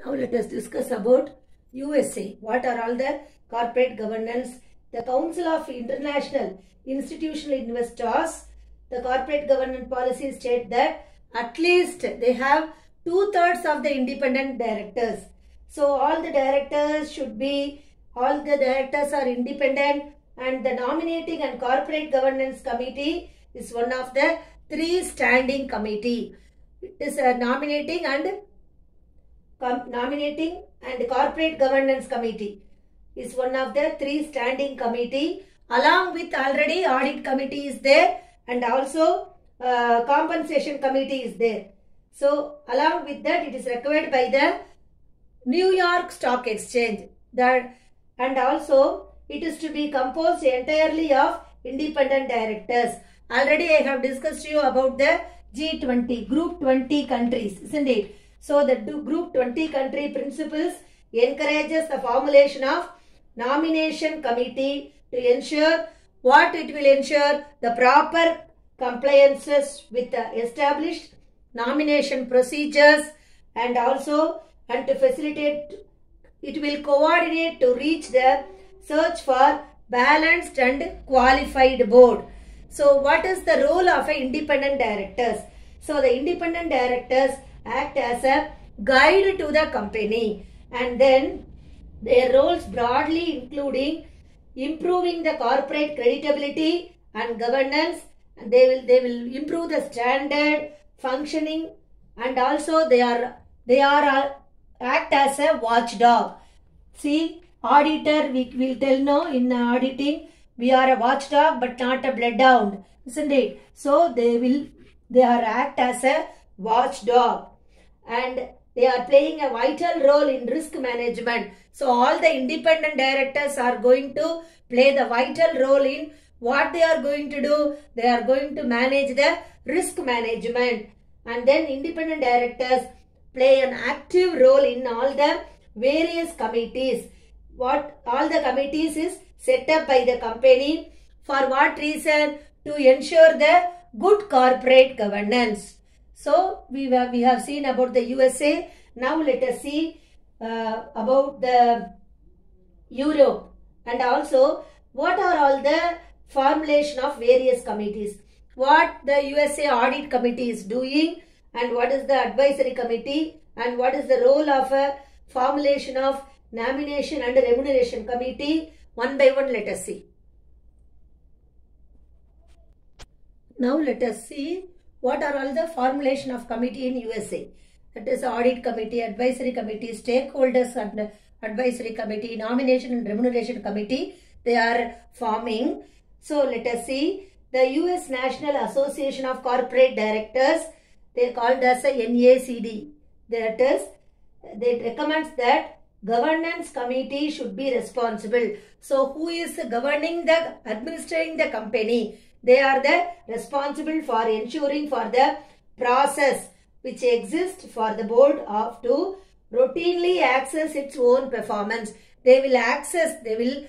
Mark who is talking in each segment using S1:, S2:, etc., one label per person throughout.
S1: Now let us discuss about USA. What are all the corporate governance? The Council of International Institutional Investors, the corporate governance policy state that at least they have 2/3 of the independent directors. So all the directors are independent, and the nominating and corporate governance committee is one of the 3 standing committee. It is a nominating and corporate governance committee is one of the 3 standing committee, along with already audit committee is there, and also compensation committee is there. So along with that, it is required by the New York Stock Exchange, and also it is to be composed entirely of independent directors. Already I have discussed to you about the G20, Group 20 countries, isn't it? So the Group 20 country principles encourages the formulation of nomination committee to ensure what it will ensure the proper compliances with the established nomination procedures, and to facilitate, it will coordinate to reach the search for balanced and qualified board. So what is the role of independent directors? So the independent directors act as a guide to the company, and then their roles broadly including improving the corporate credibility and governance, and they will improve the standard functioning, and also they act as a watchdog. See, auditor, we will tell no, in auditing we are a watchdog but not a bloodhound, isn't it? So they act as a watchdog, and they are playing a vital role in risk management. So all the independent directors are going to play the vital role in what they are going to do. They are going to manage the risk management, and then independent directors play an active role in all the various committees. What all the committees is set up by the company, for what reason? To ensure the good corporate governance. So we have seen about the USA. Now let us see about the Europe, and also what are all the formulation of various committees. What the USA audit committee is doing, and what is the advisory committee, and what is the role of a formulation of nomination and remuneration committee. One by one let us see. Now let us see what are all the formulation of committee in USA. That is audit committee, advisory committee, stakeholders and advisory committee, nomination and remuneration committee. They are forming. So let us see. The US National Association of Corporate Directors, they are called as a NACD. That is, they recommends that governance committee should be responsible. So who is administering the company? They are the responsible for ensuring for the process which exists for the board of to routinely access its own performance. They will access the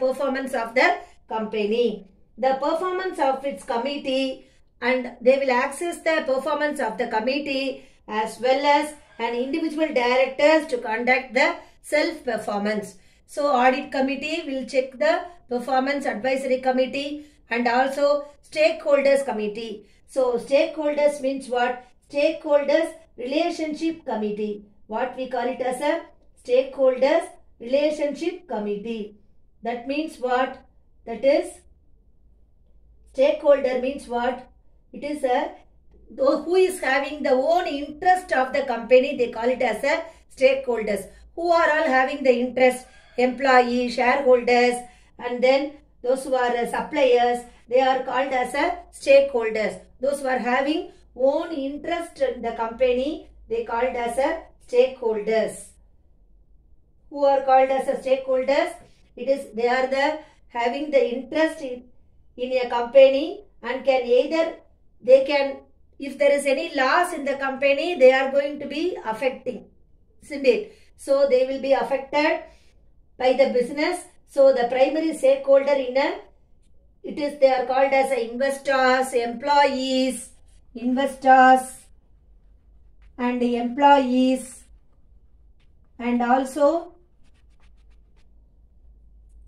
S1: performance of the company, the performance of its committee, and they will access the performance of the committee as well as an individual directors to conduct the self-performance. So audit committee will check the performance, advisory committee, and also stakeholders committee. So stakeholders means what? Stakeholders relationship committee. What we call it as a stakeholders relationship committee. That means what? That is, stakeholder means what? It is who is having the own interest of the company, they call it as a stakeholders. Who are all having the interest? Employees, shareholders, and then those who are suppliers, they are called as a stakeholders. Those who are having own interest in the company, they called as a stakeholders. Who are called as a stakeholders? It is, they are having the interest in a company, and if there is any loss in the company, they are going to be affecting, isn't it? So they will be affected by the business. So the primary stakeholder they are called as investors, employees, investors, and employees, and also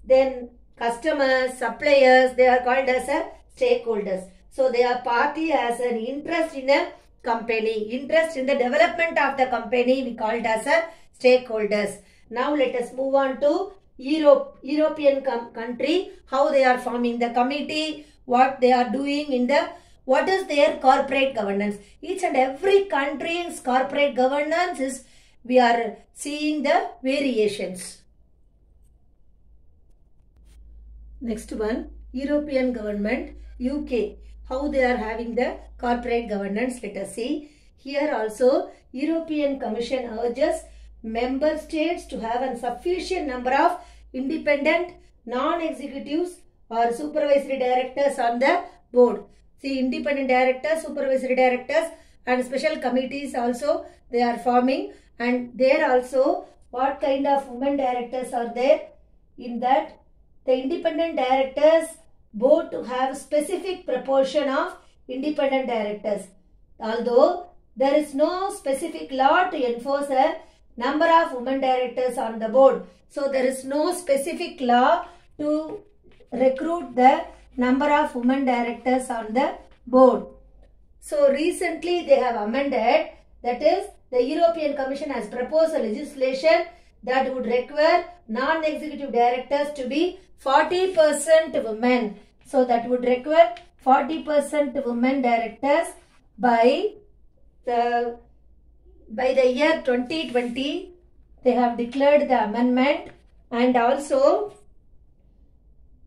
S1: then customers, suppliers, they are called as a stakeholders. So they are party as an interest in a company, interest in the development of the company, we called as a stakeholders. Now let us move on to European country, how they are forming the committee, what they are doing in the, what is their corporate governance. Each and every country's corporate governance is, we are seeing the variations. Next one, European government, UK, how they are having the corporate governance. Let us see. Here also, European Commission urges member states to have a sufficient number of independent non-executives or supervisory directors on the board. See, independent directors, supervisory directors and special committees also they are forming, and there also what kind of women directors are there in that. The independent directors board to have specific proportion of independent directors. Although there is no specific law to enforce a number of women directors on the board. So there is no specific law to recruit the number of women directors on the board. So recently they have amended, that is the European Commission has proposed a legislation that would require non-executive directors to be 40% women. So that would require 40% women directors by the year 2020. They have declared the amendment, and also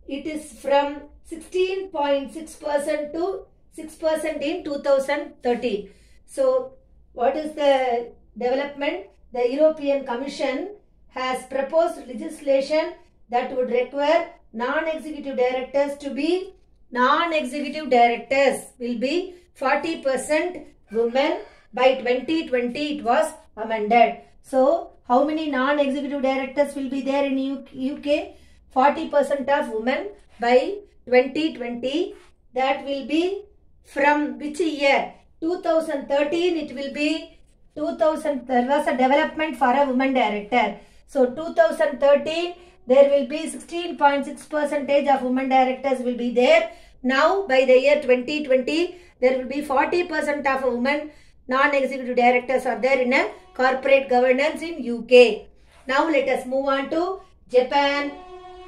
S1: it is from 16.6% to 6% in 2013. So what is the development? The European Commission has proposed legislation that would require non-executive directors to be, non-executive directors will be 40% women. By 2020 it was amended. So how many non-executive directors will be there in UK? 40% of women by 2020. That will be from which year? 2013 it will be 2000. There was a development for a woman director. So 2013 there will be 16.6% of women directors will be there. Now by the year 2020 there will be 40% of women non-executive directors are there in a corporate governance in UK. Now let us move on to Japan.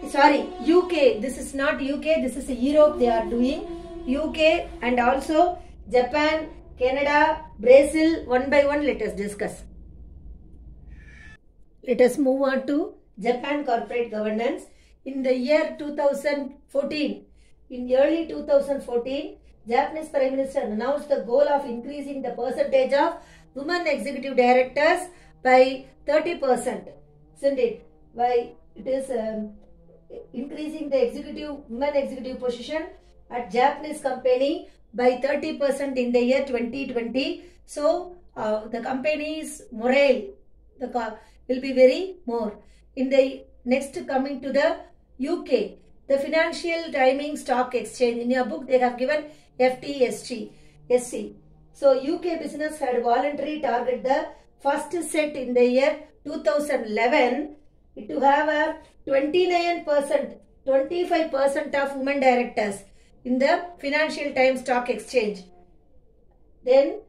S1: Sorry, UK. This is not UK. This is Europe they are doing. UK and also Japan, Canada, Brazil. One by one let us discuss. Let us move on to Japan corporate governance. In the year 2014, in early 2014, Japanese Prime Minister announced the goal of increasing the percentage of women executive directors by 30%. Isn't it? Why it is increasing the women executive position at Japanese company by 30% in the year 2020. So the company's morale will be very more. In the next, coming to the UK, the Financial Timing Stock Exchange. In your book they have given FTSE. So UK business had voluntary target the first set in the year 2011 to have a 29%, 25% of women directors in the Financial Times Stock Exchange. Then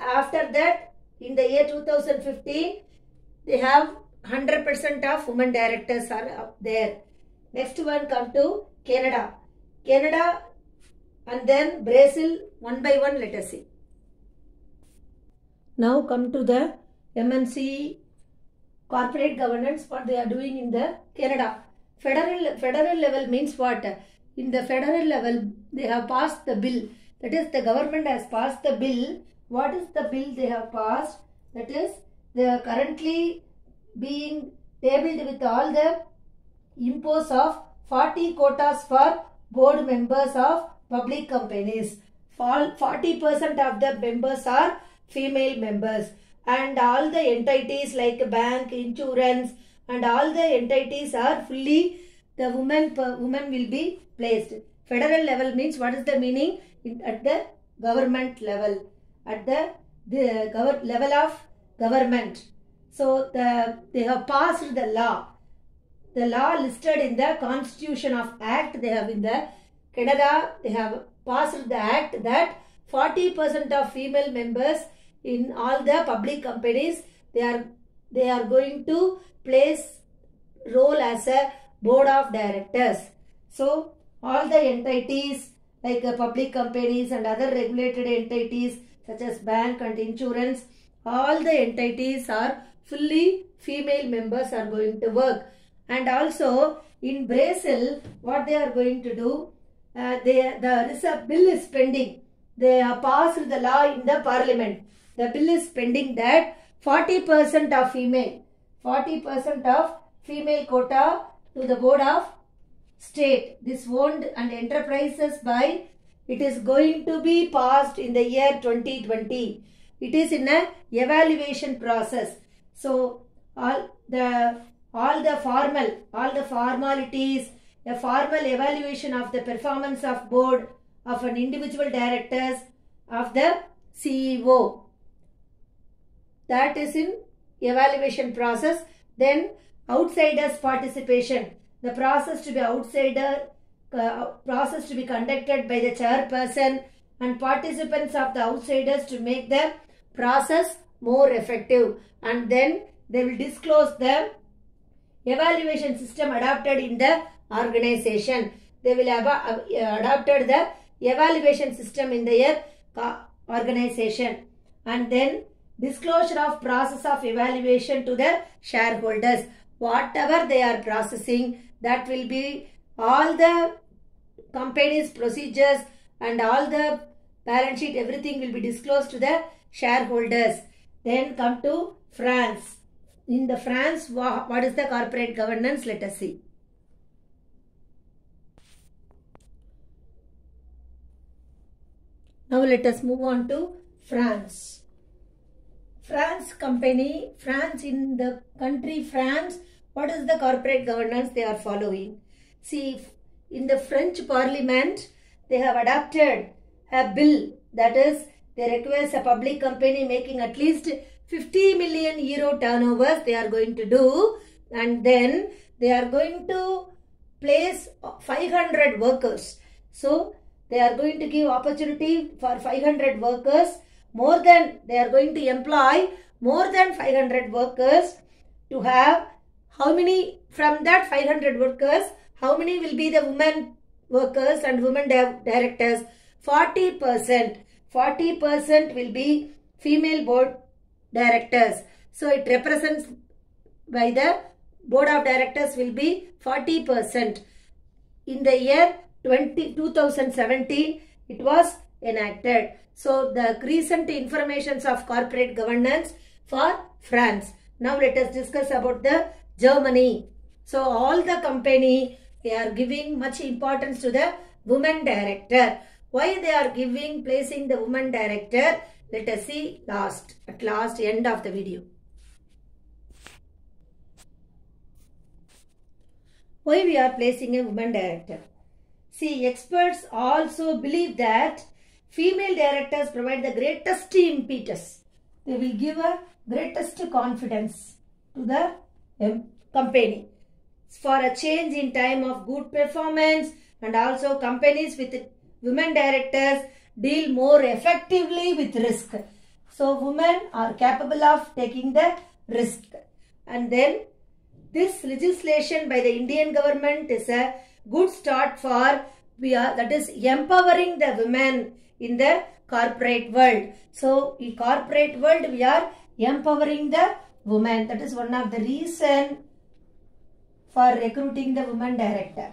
S1: after that, in the year 2015, they have 100% of women directors are up there. Next one come to Canada. Canada and then Brazil. One by one let us see. Now come to the MNC corporate governance, what they are doing in the Canada. Federal level means what? In the federal level they have passed the bill. That is, the government has passed the bill. What is the bill they have passed? That is, they are currently being tabled with all the impose of 40 quotas for board members of public companies. 40% of the members are female members, and all the entities like bank, insurance and all the entities are fully the women will be placed. Federal level means what is the meaning? At the government level. At the the level of government. So they have passed the law. The law listed in the Constitution of Act, they have in the Canada, they have passed the act that 40% of female members in all the public companies, they are going to place role as a board of directors. So all the entities like public companies and other regulated entities such as bank and insurance, all the entities are fully female members are going to work. And also in Brazil, what they are going to do, there is a bill is pending. They have passed the law in the parliament. The bill is pending that 40% of female quota to the board of state. This owned and enterprises by, it is going to be passed in the year 2020. It is in a evaluation process. So all the formalities, a formal evaluation of the performance of board of an individual directors of the CEO, that is in evaluation process. Then outsiders participation, the process to be process to be conducted by the chairperson and participants of the outsiders to make the process more effective, and then they will disclose the evaluation system adopted in the organization. They will have adopted the evaluation system in their organization, and then disclosure of process of evaluation to the shareholders. Whatever they are processing, that will be all the company's procedures and all the balance sheet, everything will be disclosed to the shareholders. Then come to France. In the France, what is the corporate governance? Let us see. Now let us move on to France. France company, France, in the country France, what is the corporate governance they are following? See, in the French parliament, they have adopted a bill, that is, they request a public company making at least 50 million euro turnovers they are going to do, and then they are going to place 500 workers. So they are going to give opportunity for 500 workers, more than, they are going to employ more than 500 workers to have, how many from that 500 workers, how many will be the women workers and women directors? 40%. 40% will be female board directors. So it represents by the board of directors will be 40%. In the year 2017, it was enacted. So the recent informations of corporate governance for France. Now let us discuss about the Germany. So all the company, they are giving much importance to the women director. Why they are placing the woman director? Let us see at last end of the video. Why we are placing a woman director? See, experts also believe that female directors provide the greatest impetus. They will give a greatest confidence to the company for a change in time of good performance, and also companies with women directors deal more effectively with risk. So women are capable of taking the risk. And then this legislation by the Indian government is a good start for, that is empowering the women in the corporate world. So in corporate world we are empowering the women. That is one of the reason for recruiting the woman director.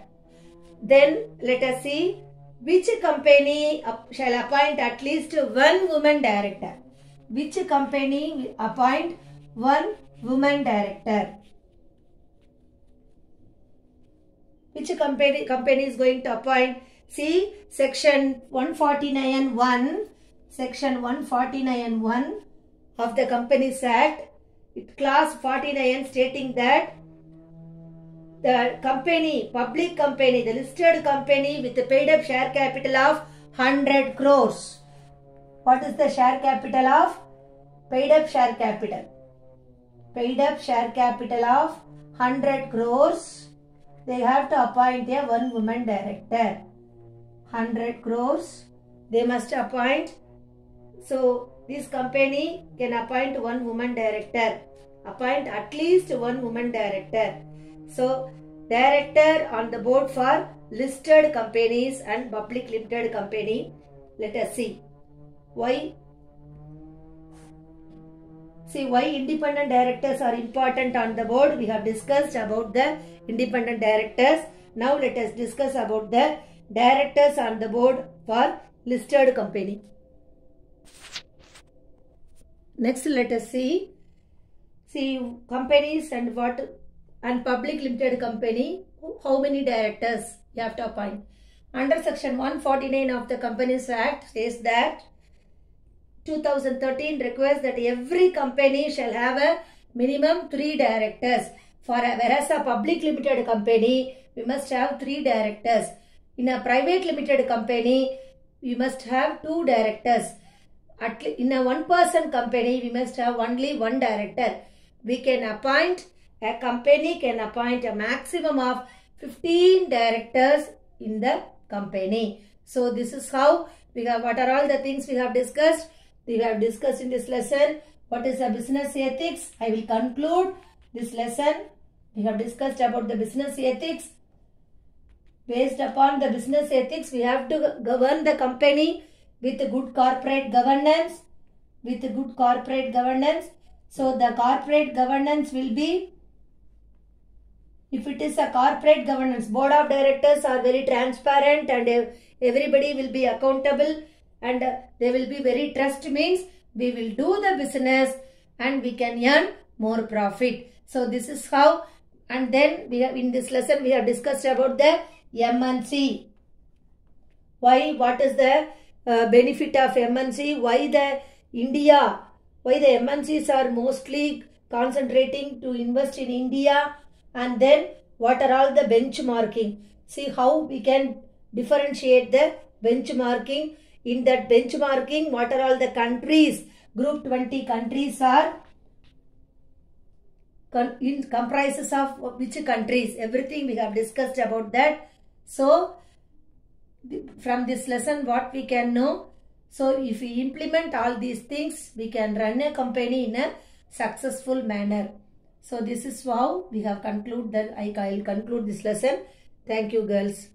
S1: Then let us see which company shall appoint at least one woman director. Which company will appoint one woman director? Which company is going to appoint? See, section 149(1), section 149(1) of the Companies Act, clause 49 stating that the company, public company, the listed company with the paid up share capital of 100 crores. What is the share capital of paid up share capital. Paid up share capital of 100 crores. They have to appoint a one woman director. 100 crores. They must appoint. So this company can appoint one woman director. Appoint at least one woman director. So director on the board for listed companies and public limited company. Let us see. Why independent directors are important on the board. We have discussed about the independent directors. Now let us discuss about the directors on the board for listed company. Next let us see companies and public limited company, how many directors you have to appoint. Under section 149 of the Companies Act says that 2013 requires that every company shall have a minimum 3 directors. Whereas a public limited company, we must have 3 directors. In a private limited company, we must have 2 directors. In a one-person company, we must have only 1 director. A company can appoint a maximum of 15 directors in the company. So this is how what are all the things we have discussed. We have discussed in this lesson what is the business ethics. I will conclude this lesson. We have discussed about the business ethics. Based upon the business ethics, we have to govern the company with good corporate governance. So the corporate governance will be, if it is a corporate governance, board of directors are very transparent and everybody will be accountable and they will be very trust, means we will do the business and we can earn more profit. So this is how, and then we have in this lesson we have discussed about the MNC. What is the benefit of MNC? Why the MNCs are mostly concentrating to invest in India, and then what are all the benchmarking. See how we can differentiate the benchmarking. In that benchmarking, what are all the countries? Group 20 countries are comprises of which countries? Everything we have discussed about that. So from this lesson what we can know? So if we implement all these things, we can run a company in a successful manner. So this is how we have concluded. I will conclude this lesson. Thank you, girls.